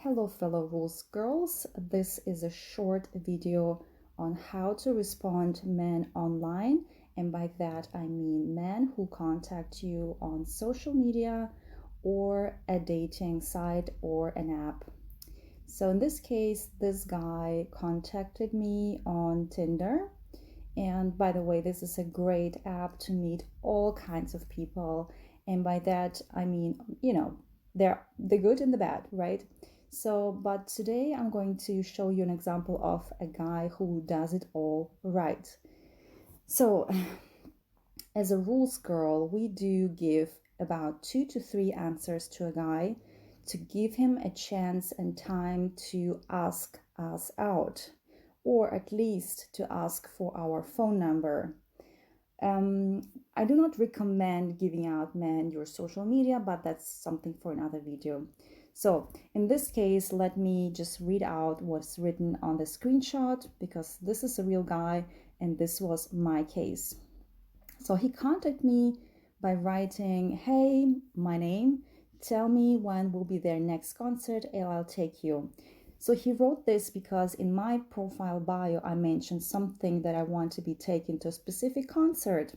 Hello fellow rules girls, this is a short video on how to respond men online, and by that I mean men who contact you on social media or a dating site or an app. So in this case, this guy contacted me on Tinder, and by the way, this is a great app to meet all kinds of people, and by that I mean, they're the good and the bad, right? But today I'm going to show you an example of a guy who does it all right. So, as a rules girl, we do give about 2 to 3 answers to a guy to give him a chance and time to ask us out, or at least to ask for our phone number. I do not recommend giving out men your social media, but that's something for another video. So in this case, let me just read out what's written on the screenshot, because this is a real guy and this was my case. So he contacted me by writing, "Hey, my name, tell me when will be their next concert and I'll take you." So he wrote this because in my profile bio, I mentioned something that I want to be taken to a specific concert.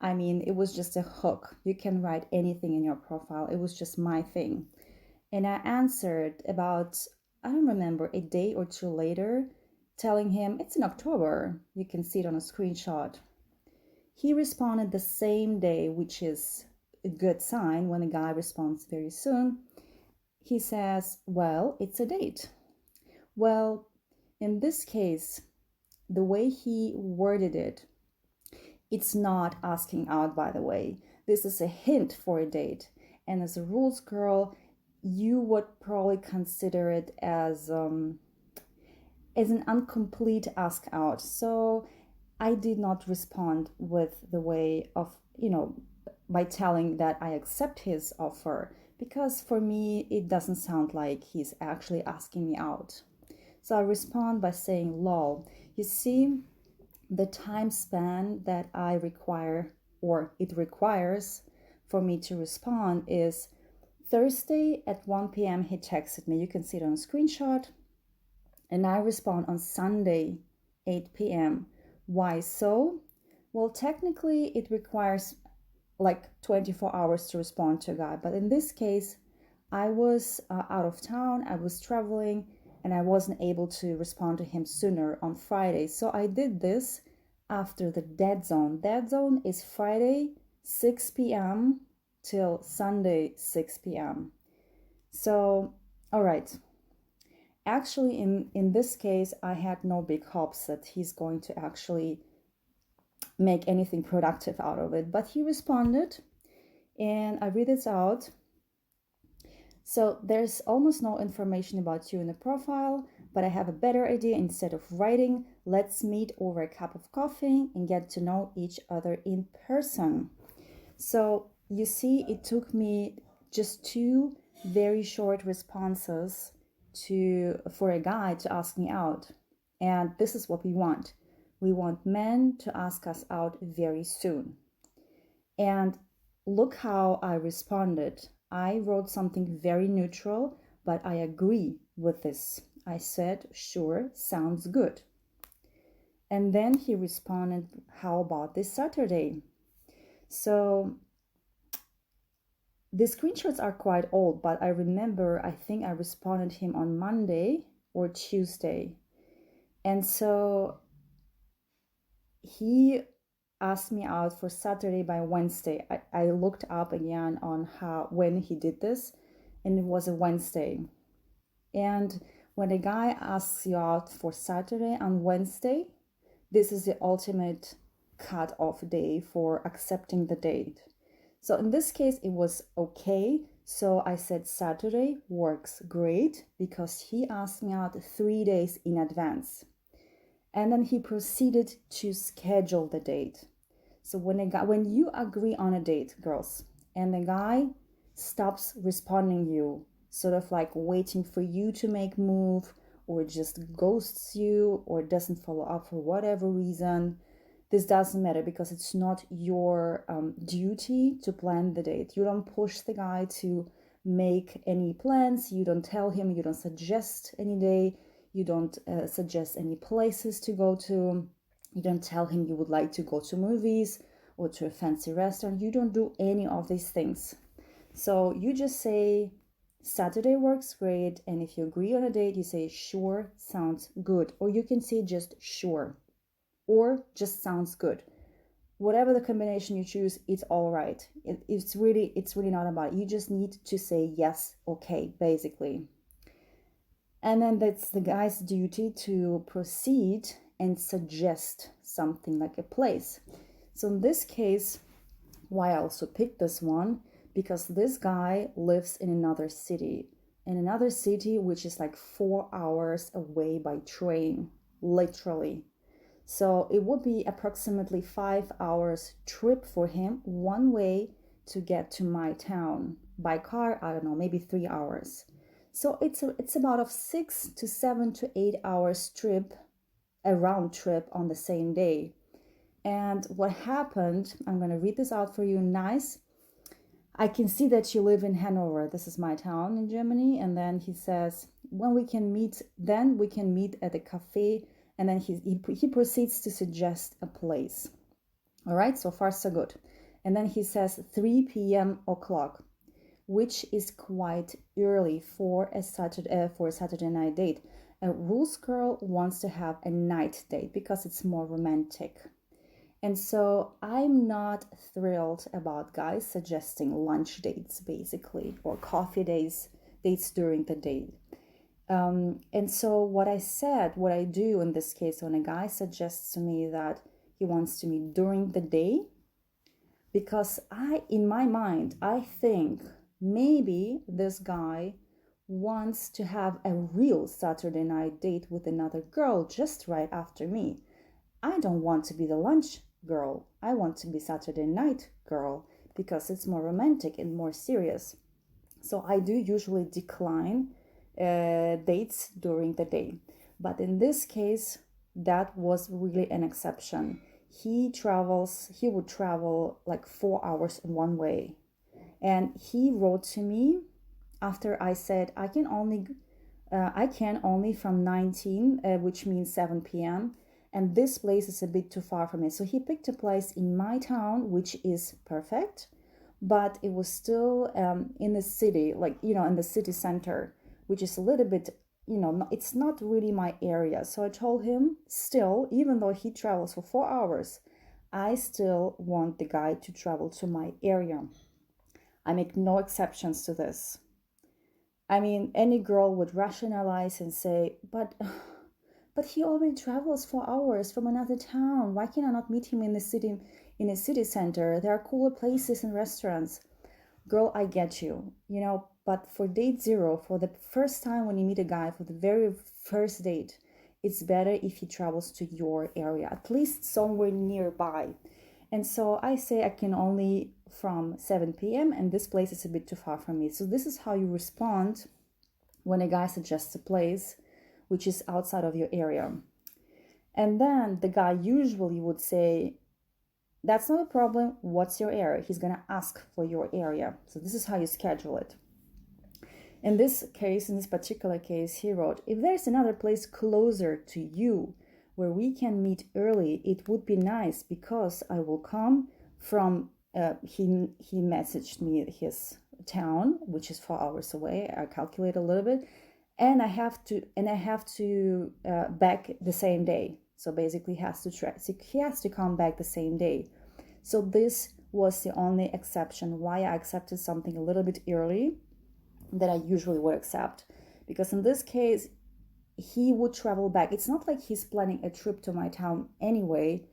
I mean, it was just a hook. You can write anything in your profile. It was just my thing. And I answered about, I don't remember, a day or two later, telling him it's in October. You can see it on a screenshot. He responded the same day, which is a good sign when a guy responds very soon. He says, "Well, it's a date." Well, in this case, the way he worded it, it's not asking out, by the way. This is a hint for a date. And as a rules girl, you would probably consider it as an incomplete ask out. So I did not respond with the way of, by telling that I accept his offer, because for me, it doesn't sound like he's actually asking me out. So I respond by saying, "Lol." You see, the time span that I require, or it requires for me to respond, is Thursday at 1 p.m. he texted me. You can see it on a screenshot. And I respond on Sunday, 8 p.m. Why so? Well, technically, it requires like 24 hours to respond to a guy. But in this case, I was out of town, I was traveling, and I wasn't able to respond to him sooner on Friday. So I did this after the dead zone. Dead zone is Friday, 6 p.m. till Sunday, 6 p.m. So, all right. Actually, in this case, I had no big hopes that he's going to actually make anything productive out of it. But he responded, and I read it out. So there's almost no information about you in the profile, but I have a better idea. Instead of writing, let's meet over a cup of coffee and get to know each other in person. So you see, it took me just 2 very short responses for a guy to ask me out. And this is what we want. We want men to ask us out very soon. And look how I responded. I wrote something very neutral, but I agree with this. I said, "Sure, sounds good." And then he responded, "How about this Saturday?" So the screenshots are quite old, but I remember, I think I responded him on Monday or Tuesday. And so he asked me out for Saturday by Wednesday. I looked up again on when he did this, and it was a Wednesday. And when a guy asks you out for Saturday on Wednesday, this is the ultimate cut-off day for accepting the date. So in this case, it was okay. So I said Saturday works great, because he asked me out 3 days in advance. And then he proceeded to schedule the date. So when you agree on a date, girls, and the guy stops responding you, sort of like waiting for you to make move, or just ghosts you, or doesn't follow up for whatever reason, this doesn't matter, because it's not your duty to plan the date. You don't push the guy to make any plans. You don't tell him, you don't suggest any day, you don't suggest any places to go to. You don't tell him you would like to go to movies or to a fancy restaurant. You don't do any of these things. So you just say, Saturday works great. And if you agree on a date, you say, sure, sounds good. Or you can say just sure or just sounds good. Whatever the combination you choose, it's all right. It's really not about it. You just need to say yes, okay, basically. And then that's the guy's duty to proceed and suggest something like a place. So in this case, why I also picked this one, because this guy lives in another city which is like 4 hours away by train, literally. So it would be approximately 5 hours trip for him one way to get to my town. By car, I don't know, maybe 3 hours. So it's about a 6 to 7 to 8 hours trip, a round trip on the same day. And what happened, I'm going to read this out for you nice. I can see that you live in Hanover. This is my town in Germany. And then he says, when we can meet, then we can meet at a cafe. And then he proceeds to suggest a place. All right, so far so good. And then he says 3 p.m. o'clock, which is quite early for a Saturday night date. A rules girl wants to have a night date because it's more romantic. And so I'm not thrilled about guys suggesting lunch dates, basically, or coffee dates during the day. And so what I do in this case, when a guy suggests to me that he wants to meet during the day, because in my mind, I think maybe this guy wants to have a real Saturday night date with another girl just right after me. I don't want to be the lunch girl. I want to be Saturday night girl because it's more romantic and more serious. So I do usually decline dates during the day. But in this case, that was really an exception. He would travel like 4 hours in one way. And he wrote to me after I said, I can only from 19, which means 7 p.m. And this place is a bit too far from me. So he picked a place in my town, which is perfect, but it was still in the city, in the city center, which is a little bit, it's not really my area. So I told him still, even though he travels for 4 hours, I still want the guy to travel to my area. I make no exceptions to this. I mean, any girl would rationalize and say, but he already travels 4 hours from another town. Why can I not meet him in a city center? There are cooler places and restaurants. Girl, I get you, but for date zero, for the first time when you meet a guy, for the very first date, it's better if he travels to your area, at least somewhere nearby. And so I say I can only from 7 p.m. and this place is a bit too far from me. So this is how you respond when a guy suggests a place which is outside of your area. And then the guy usually would say, that's not a problem. What's your area? He's going to ask for your area. So this is how you schedule it. In this particular case, he wrote, if there's another place closer to you where we can meet early, it would be nice because I will come from, he messaged me his town, which is 4 hours away. I calculate a little bit. And I have to back the same day. So basically he has to come back the same day. So this was the only exception why I accepted something a little bit early that I usually would accept. Because in this case, he would travel back. It's not like he's planning a trip to my town anyway,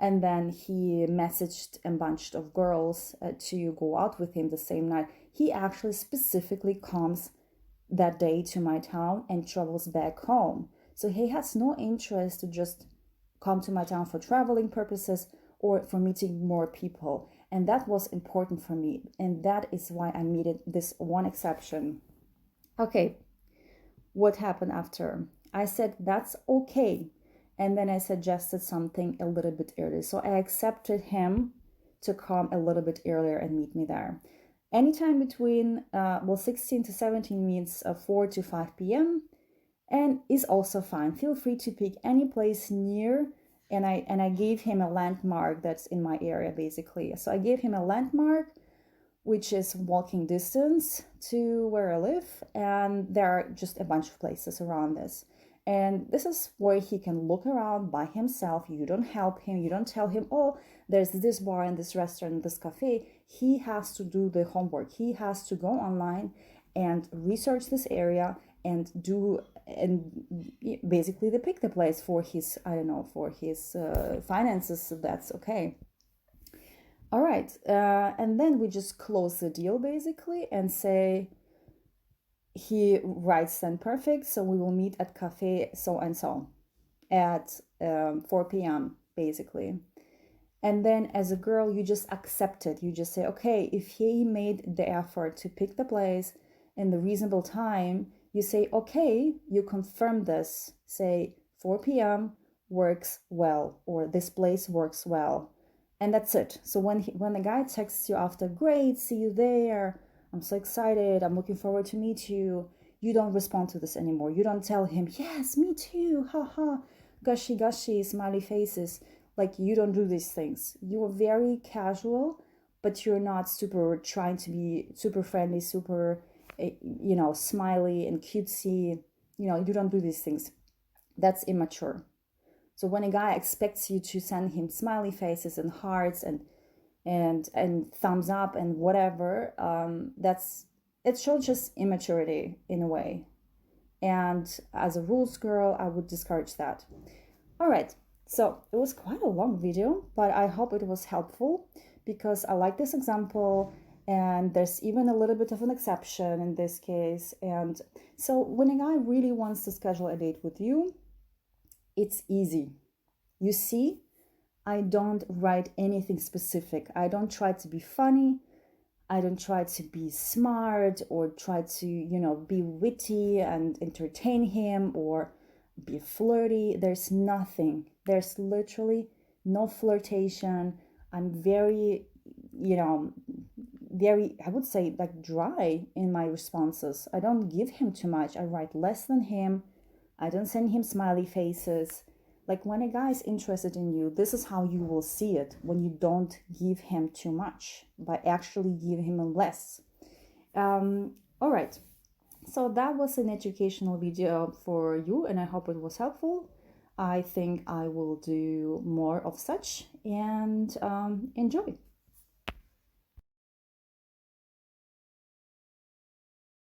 and then he messaged a bunch of girls to go out with him the same night. He actually specifically comes that day to my town and travels back home. So he has no interest to just come to my town for traveling purposes or for meeting more people. And that was important for me. And that is why I needed this one exception. Okay, what happened after? I said, that's okay. And then I suggested something a little bit earlier. So I accepted him to come a little bit earlier and meet me there. Anytime between, 16 to 17 means 4 to 5 p.m. and is also fine. Feel free to pick any place near. And I gave him a landmark that's in my area basically. So I gave him a landmark which is walking distance to where I live, and there are just a bunch of places around this. And this is where he can look around by himself. You don't help him, you don't tell him, oh, there's this bar and this restaurant and this cafe. He has to do the homework. He has to go online and research this area and basically they pick the place for his, I don't know, for his finances. So that's okay. All right, and then we just close the deal basically and say he writes then perfect, so we will meet at cafe so and so at 4 p.m. basically. And then as a girl, you just accept it. You just say, okay, if he made the effort to pick the place in the reasonable time, you say, okay, you confirm this. Say 4 p.m. works well, or this place works well. And that's it. So when the guy texts you after, great, see you there, I'm so excited, I'm looking forward to meet you, you don't respond to this anymore. You don't tell him, yes, me too, haha, gushy gushy, smiley faces. Like, you don't do these things. You're very casual, but you're not super trying to be super friendly, super, smiley and cutesy. You don't do these things. That's immature. So when a guy expects you to send him smiley faces and hearts and thumbs up and whatever, it shows just immaturity in a way. And as a rules girl, I would discourage that. All right, so it was quite a long video, but I hope it was helpful because I like this example, and there's even a little bit of an exception in this case. And so when a guy really wants to schedule a date with you, it's easy. You see, I don't write anything specific. I don't try to be funny. I don't try to be smart or try to, be witty and entertain him or be flirty. There's nothing. There's literally no flirtation. I'm very, I would say, like, dry in my responses. I don't give him too much. I write less than him. I don't send him smiley faces. Like, when a guy is interested in you, this is how you will see it when you don't give him too much, but actually give him less. All right. So that was an educational video for you, and I hope it was helpful. I think I will do more of such, and enjoy.